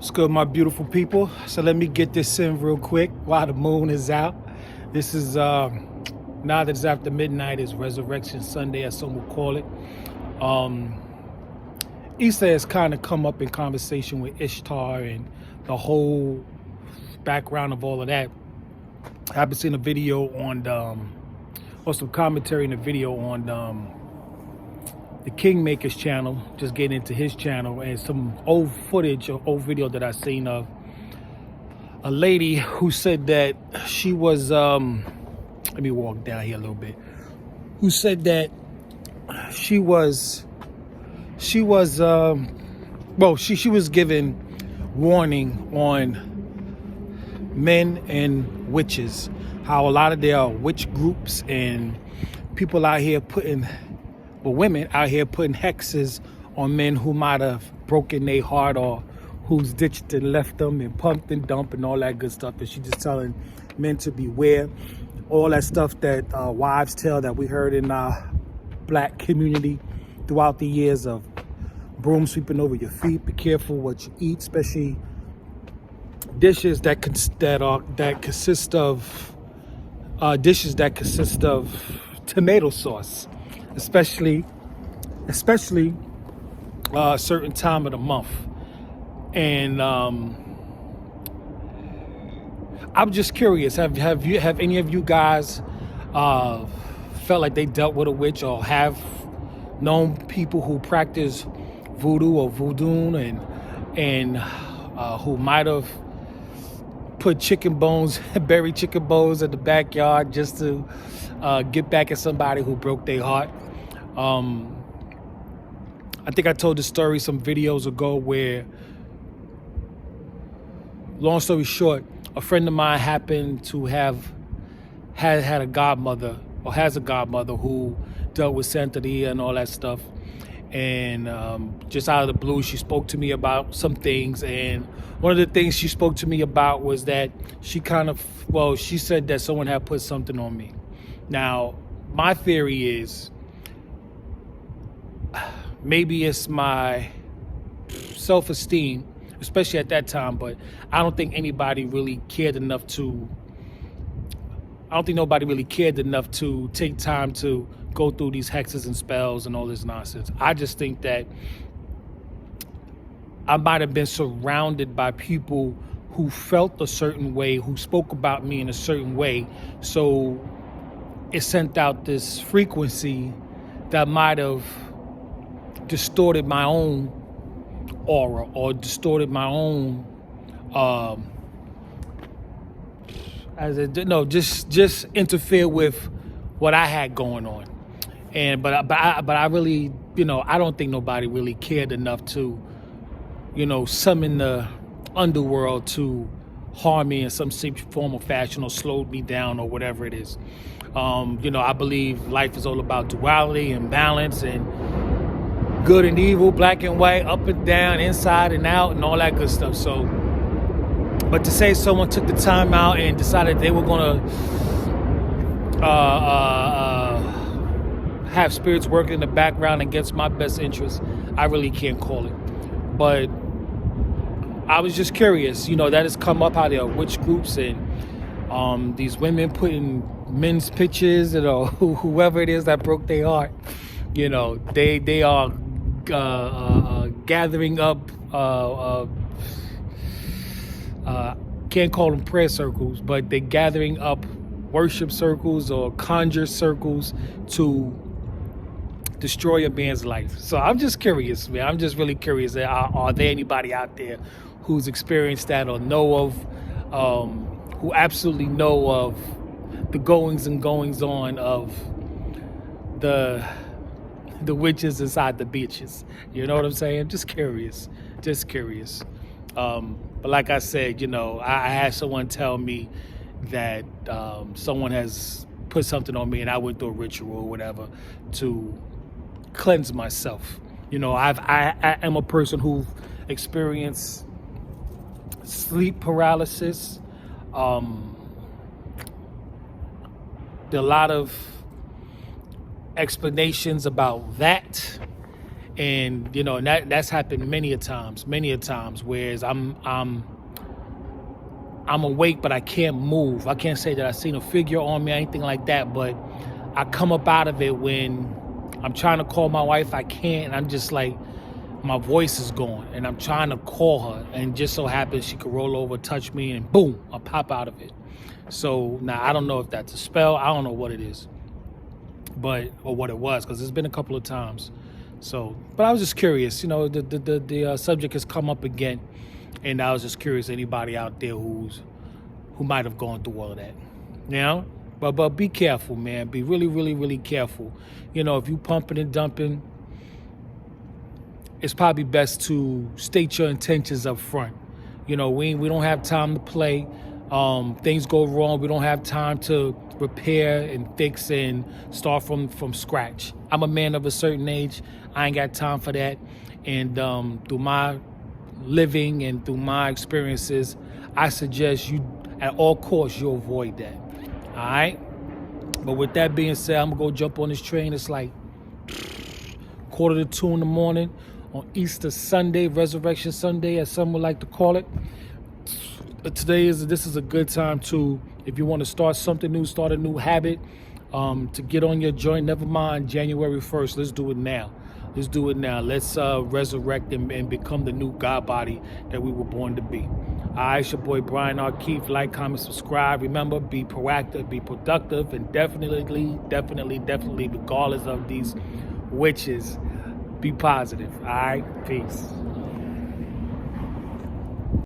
What's good, my beautiful people? So let me get this in real quick while the moon is out. This is, now that it's after midnight, it's Resurrection Sunday, as some will call it. Easter has kind of come up in conversation with Ishtar and the whole background of all of that. I've been seeing a video on, or some commentary in a video on the Kingmaker's channel, just getting into his channel, and some old footage or old video that I seen of a lady who said that she was, let me walk down here a little bit, who said that she was given warning on men and witches, how a lot of there are witch groups and people out here women out here putting hexes on men who might have broken their heart or who's ditched and left them and pumped and dumped and all that good stuff. And she's just telling men to beware. All that stuff that wives tell that we heard in our black community throughout the years of broom sweeping over your feet. Be careful what you eat, especially dishes that consist of tomato sauce. Especially a certain time of the month. And I'm just curious, have any of you guys felt like they dealt with a witch, or have known people who practice voodoo or voodoo and who might have put buried chicken bones in the backyard just to get back at somebody who broke their heart? I think I told the story some videos ago where, long story short, a friend of mine happened to had a godmother, or has a godmother, who dealt with Santeria and all that stuff. And just out of the blue, she spoke to me about some things. And one of the things she spoke to me about was that she said that someone had put something on me. Now, my theory is, maybe it's my self-esteem, especially at that time, but I don't think nobody really cared enough to take time to go through these hexes and spells and all this nonsense. I just think that I might have been surrounded by people who felt a certain way, who spoke about me in a certain way, so it sent out this frequency that might have distorted my own aura, or distorted my own just interfere with what I had going on. And but I really, I don't think nobody really cared enough to, summon the underworld to harm me in some shape, form, or fashion, or slowed me down, or whatever it is. I believe life is all about duality and balance, and good and evil, black and white, up and down, inside and out, and all that good stuff. So, but to say someone took the time out and decided they were gonna have spirits working in the background against my best interest, I really can't call it. But I was just curious, that has come up, how there are witch groups and these women putting men's pictures, whoever it is that broke their heart, they are gathering up, can't call them prayer circles, but they're gathering up worship circles or conjure circles to destroy a man's life. So I'm just curious, man. I'm just really curious. Are there anybody out there who's experienced that, or know of, who absolutely know of the goings and goings on of the witches inside the bitches? You know what I'm saying? Just curious. But like I said, I had someone tell me that someone has put something on me, and I went through a ritual or whatever to cleanse myself. I am a person who experienced sleep paralysis. There are a lot of explanations about that, And you know, and that's happened many a times. Whereas I'm awake, but I can't move. I can't say that I seen a figure on me or anything like that, but I come up out of it when I'm trying to call my wife. I can't, and I'm just like, my voice is gone, and I'm trying to call her, and just so happens she could roll over, touch me, and boom, I pop out of it. So now I don't know if that's a spell. I don't know what it is, or what it was, because it's been a couple of times. So, but I was just curious. You know, the subject has come up again, and I was just curious. Anybody out there who might have gone through all of that, you know? But be careful, man. Be really, really, really careful. You know, if you pumping and dumping, it's probably best to state your intentions up front. You know, we don't have time to play. Things go wrong. We don't have time to repair and fix and start from scratch. I'm a man of a certain age. I ain't got time for that. And through my living and through my experiences, I suggest you, at all costs, you avoid that. All right? But with that being said, I'm going to go jump on this train. It's like 1:45 in the morning on Easter Sunday, Resurrection Sunday, as some would like to call it. This is a good time to, if you want to start something new, start a new habit, to get on your joint. Never mind January 1st. Let's do it now. Let's resurrect and become the new God body that we were born to be. All right, it's your boy Brian R. Keefe. Like, comment, subscribe. Remember, be proactive, be productive, and definitely, regardless of these witches, be positive. All right, peace.